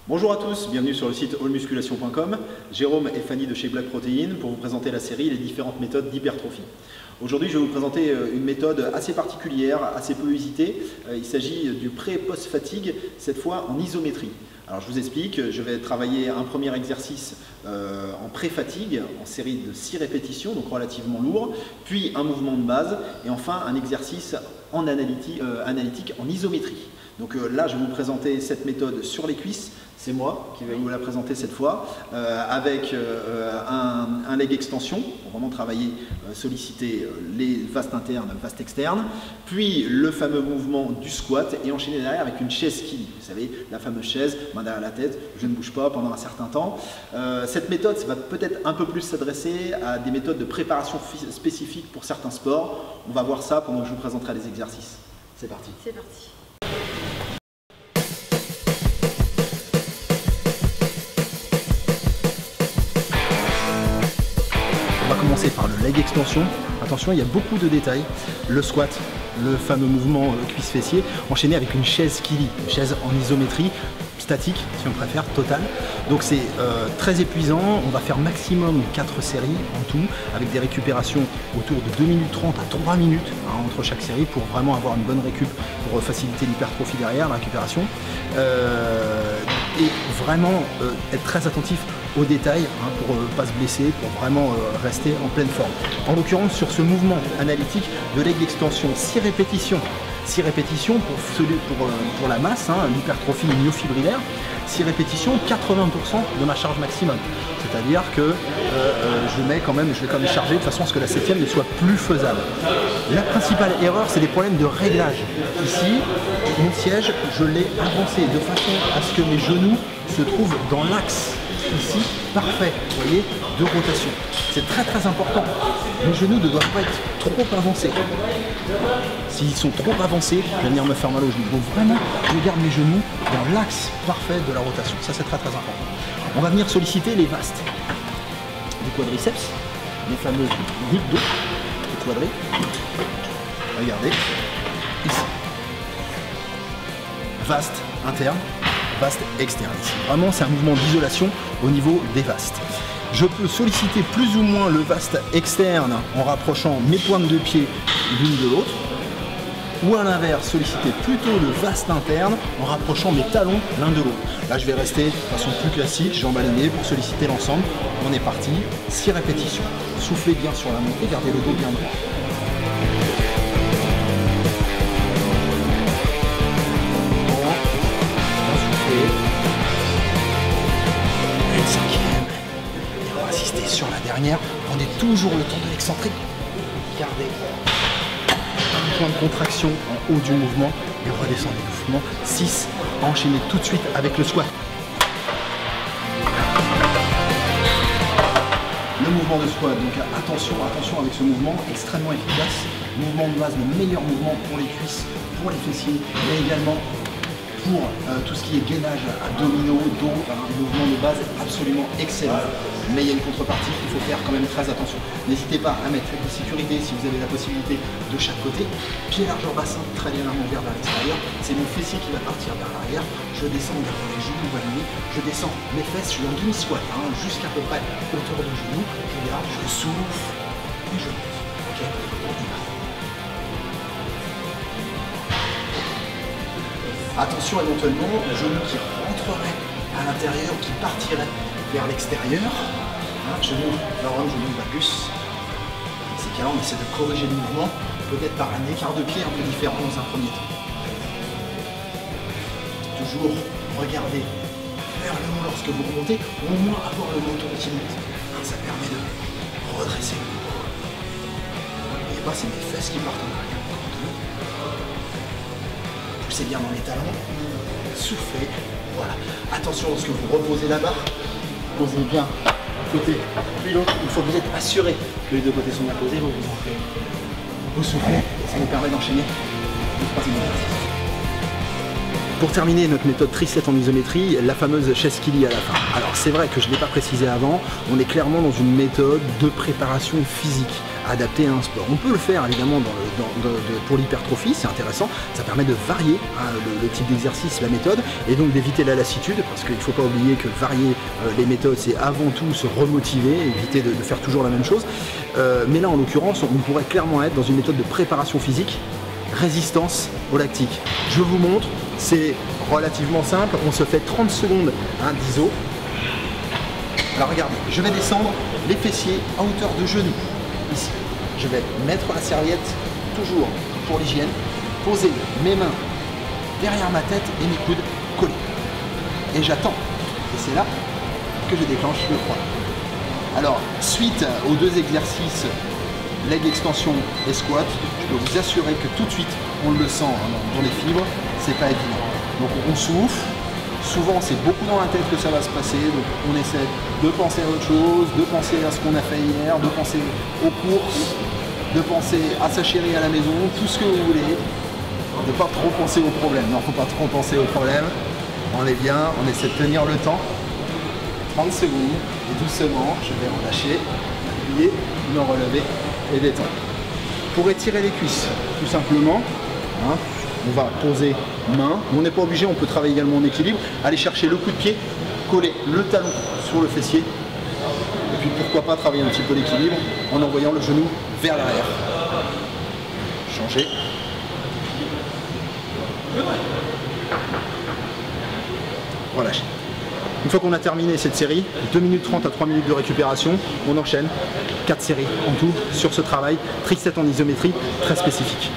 Bonjour à tous, bienvenue sur le site allmusculation.com. Jérôme et Fanny de chez Black Protein pour vous présenter la série et les différentes méthodes d'hypertrophie. Aujourd'hui, je vais vous présenter une méthode assez particulière, assez peu usitée. Il s'agit du pré-post-fatigue, cette fois en isométrie. Alors je vous explique, je vais travailler un premier exercice en pré-fatigue, en série de 6 répétitions, donc relativement lourd, puis un mouvement de base, et enfin un exercice en analytique en isométrie. Donc là, je vais vous présenter cette méthode sur les cuisses. C'est moi qui vais vous la présenter cette fois, avec un leg extension, pour vraiment travailler, solliciter les vastes internes, vastes externes, puis le fameux mouvement du squat et enchaîner derrière avec une chaise Kili. Vous savez, la fameuse chaise, main derrière la tête, je ne bouge pas pendant un certain temps. Cette méthode, ça va peut-être un peu plus s'adresser à des méthodes de préparation spécifiques pour certains sports. On va voir ça pendant que je vous présenterai les exercices. C'est parti. C'est parti. On va commencer par le leg extension. Attention, il y a beaucoup de détails. Le squat, le fameux mouvement cuisse-fessier, enchaîné avec une chaise Kili, une chaise en isométrie, statique si on préfère, totale. Donc c'est très épuisant. On va faire maximum 4 séries en tout, avec des récupérations autour de 2 minutes 30 à 3 minutes entre chaque série pour vraiment avoir une bonne récup, pour faciliter l'hypertrophie derrière, la récupération. Et vraiment être très attentif aux détails pour ne pas se blesser, pour vraiment rester en pleine forme. En l'occurrence, sur ce mouvement analytique de leg extension, 6 répétitions. 6 répétitions pour la masse, l'hypertrophie myofibrillaire. 6 répétitions, 80% de ma charge maximum. C'est-à-dire que je vais quand même charger de façon à ce que la 7e ne soit plus faisable. La principale erreur, c'est des problèmes de réglage. Ici, mon siège, je l'ai avancé de façon à ce que mes genoux se trouvent dans l'axe. Ici, parfait, vous voyez, de rotation. C'est très très important. Mes genoux ne doivent pas être trop avancés. S'ils sont trop avancés, je vais venir me faire mal aux genoux. Donc vraiment, je garde mes genoux dans l'axe parfait de la rotation. Ça, c'est très très important. On va venir solliciter les vastes. Les quadriceps, les fameuses gouttes d'eau, les quadris. Regardez, ici. Vaste interne, vaste externe ici. Vraiment, c'est un mouvement d'isolation au niveau des vastes. Je peux solliciter plus ou moins le vaste externe en rapprochant mes pointes de pied l'une de l'autre, ou à l'inverse, solliciter plutôt le vaste interne en rapprochant mes talons l'un de l'autre. Là, je vais rester de façon plus classique, jambes alignées pour solliciter l'ensemble. On est parti, 6 répétitions. Soufflez bien sur la montée, gardez le dos bien droit. Sur la dernière, prenez toujours le temps de l'excentrique. Gardez un point de contraction en haut du mouvement et redescendez doucement. 6, enchaînez tout de suite avec le squat. Le mouvement de squat, donc attention avec ce mouvement, extrêmement efficace. Mouvement de base, le meilleur mouvement pour les cuisses, pour les fessiers, mais également pour tout ce qui est gainage abdominaux, dos, un mouvement de base absolument excellent. Mais il y a une contrepartie, il faut faire quand même très attention. N'hésitez pas à mettre des sécurités si vous avez la possibilité de chaque côté. Pied largeur bassin, très légèrement vers l'extérieur. C'est mon fessier qui va partir vers l'arrière. Je descends vers les genoux alignés. Je descends mes fesses, je suis en demi-squat, jusqu'à peu près hauteur de genou. Je garde, je souffle et je monte. Ok, on y va. Attention éventuellement au genou qui rentrerait à l'intérieur, qui partirait vers l'extérieur. Genou vers l'homme, genou valgus. Dans ces cas-là, on essaie de corriger le mouvement, peut-être par un écart de pied un peu différent dans un premier temps. Toujours regarder vers le haut lorsque vous remontez, au moins avoir le menton qui monte. Ça permet de redresser le dos. Vous voyez pas, c'est mes fesses qui partent en arrière. Poussez bien dans les talons, soufflez, voilà. Attention lorsque vous reposez la barre, posez bien un côté puis l'autre. Une fois que vous êtes assuré que les deux côtés sont bien posés, vous soufflez, ça nous permet d'enchaîner le troisième exercice. Pour terminer notre méthode triceps en isométrie, la fameuse chaise Kili à la fin. Alors c'est vrai que je ne l'ai pas précisé avant, on est clairement dans une méthode de préparation physique, adapté à un sport. On peut le faire évidemment pour l'hypertrophie, c'est intéressant, ça permet de varier le type d'exercice, la méthode, et donc d'éviter la lassitude, parce qu'il ne faut pas oublier que varier les méthodes, c'est avant tout se remotiver, éviter de faire toujours la même chose. Mais là, en l'occurrence, on pourrait clairement être dans une méthode de préparation physique, résistance au lactique. Je vous montre, c'est relativement simple, on se fait 30 secondes d'iso. Alors regardez, je vais descendre les fessiers à hauteur de genou, ici. Je vais mettre la serviette, toujours pour l'hygiène, poser mes mains derrière ma tête et mes coudes collés. Et j'attends. Et c'est là que je déclenche le croix. Alors, suite aux deux exercices, leg extension et squat, je peux vous assurer que tout de suite, on le sent dans les fibres, c'est pas évident. Donc on souffle, souvent c'est beaucoup dans la tête que ça va se passer, donc on essaie de penser à autre chose, de penser à ce qu'on a fait hier, de penser aux courses, de penser à sa chérie à la maison, tout ce que vous voulez, de pas trop penser aux problèmes. Non, faut pas trop penser aux problèmes, on est bien, on essaie de tenir le temps, 30 secondes, et doucement, je vais relâcher, appuyer, me relever et détendre. Pour étirer les cuisses, tout simplement, on va poser main, on n'est pas obligé, on peut travailler également en équilibre, aller chercher le coup de pied, coller le talon sur le fessier, et puis pourquoi pas travailler un petit peu l'équilibre en envoyant le genou vers l'arrière. Changer. Relâcher. Une fois qu'on a terminé cette série, 2 minutes 30 à 3 minutes de récupération, on enchaîne 4 séries en tout sur ce travail, triceps en isométrie très spécifique.